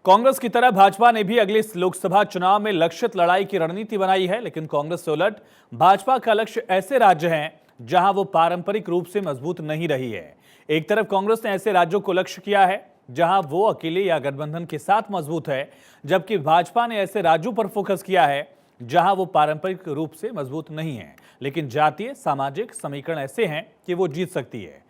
कांग्रेस की तरह भाजपा ने भी अगले लोकसभा चुनाव में लक्षित लड़ाई की रणनीति बनाई है, लेकिन कांग्रेस से उलट भाजपा का लक्ष्य ऐसे राज्य हैं जहां वो पारंपरिक रूप से मजबूत नहीं रही है। एक तरफ कांग्रेस ने ऐसे राज्यों को लक्ष्य किया है जहां वो अकेले या गठबंधन के साथ मजबूत है, जबकि भाजपा ने ऐसे राज्यों पर फोकस किया है जहां वो पारंपरिक रूप से मजबूत नहीं है, लेकिन जातीय सामाजिक समीकरण ऐसे हैं कि वो जीत सकती है।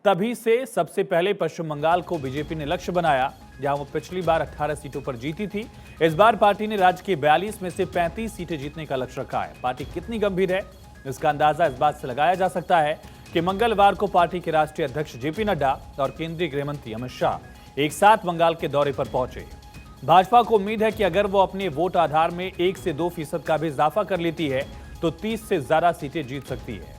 तभी से सबसे पहले पश्चिम बंगाल को बीजेपी ने लक्ष्य बनाया, जहां वो पिछली बार 18 सीटों पर जीती थी। इस बार पार्टी ने राज्य की 42 में से 35 सीटें जीतने का लक्ष्य रखा है। पार्टी कितनी गंभीर है, इसका अंदाजा इस बात से लगाया जा सकता है कि मंगलवार को पार्टी के राष्ट्रीय अध्यक्ष जेपी नड्डा और केंद्रीय गृह मंत्री अमित शाह एक साथ बंगाल के दौरे पर पहुंचे। भाजपा को उम्मीद है कि अगर वो अपने वोट आधार में 1 से 2% का भी इजाफा कर लेती है तो 30 से ज्यादा सीटें जीत सकती है।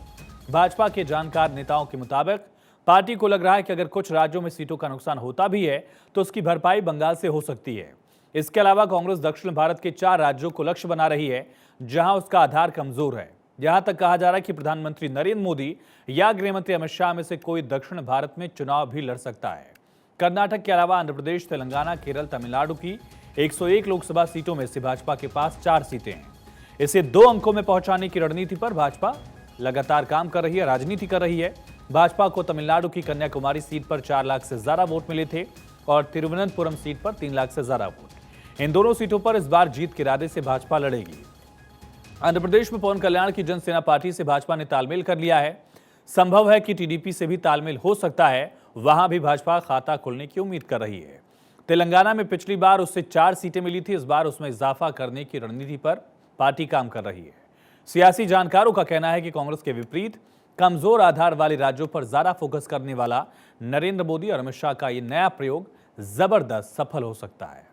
भाजपा के जानकार नेताओं के मुताबिक पार्टी को लग रहा है कि अगर कुछ राज्यों में सीटों का नुकसान होता भी है तो उसकी भरपाई बंगाल से हो सकती है। इसके अलावा कांग्रेस दक्षिण भारत के 4 राज्यों को लक्ष्य बना रही है जहां उसका आधार कमजोर है। यहां तक कहा जा रहा है कि प्रधानमंत्री नरेंद्र मोदी या गृहमंत्री अमित शाह में से कोई दक्षिण भारत में चुनाव भी लड़ सकता है। कर्नाटक के अलावा आंध्र प्रदेश, तेलंगाना, केरल, तमिलनाडु की 101 लोकसभा सीटों में से भाजपा के पास 4 सीटें हैं। इसे 2 अंकों में पहुंचाने की रणनीति पर भाजपा लगातार काम कर रही है, राजनीति कर रही है। भाजपा को तमिलनाडु की कन्याकुमारी सीट पर 4 लाख से ज्यादा वोट मिले थे और तिरुवनंतपुरम सीट पर 3 लाख से ज्यादा वोट। इन दोनों सीटों पर इस बार जीत के इरादे से भाजपा लड़ेगी। आंध्र प्रदेश में पवन कल्याण की जनसेना पार्टी से भाजपा ने तालमेल कर लिया है। संभव है कि टीडीपी से भी तालमेल हो सकता है, वहां भी भाजपा खाता खोलने की उम्मीद कर रही है। तेलंगाना में पिछली बार उससे 4 सीटें मिली थी, इस बार उसमें इजाफा करने की रणनीति पर पार्टी काम कर रही है। सियासी जानकारों का कहना है कि कांग्रेस के विपरीत कमजोर आधार वाले राज्यों पर ज्यादा फोकस करने वाला नरेंद्र मोदी और अमित शाह का ये नया प्रयोग जबरदस्त सफल हो सकता है।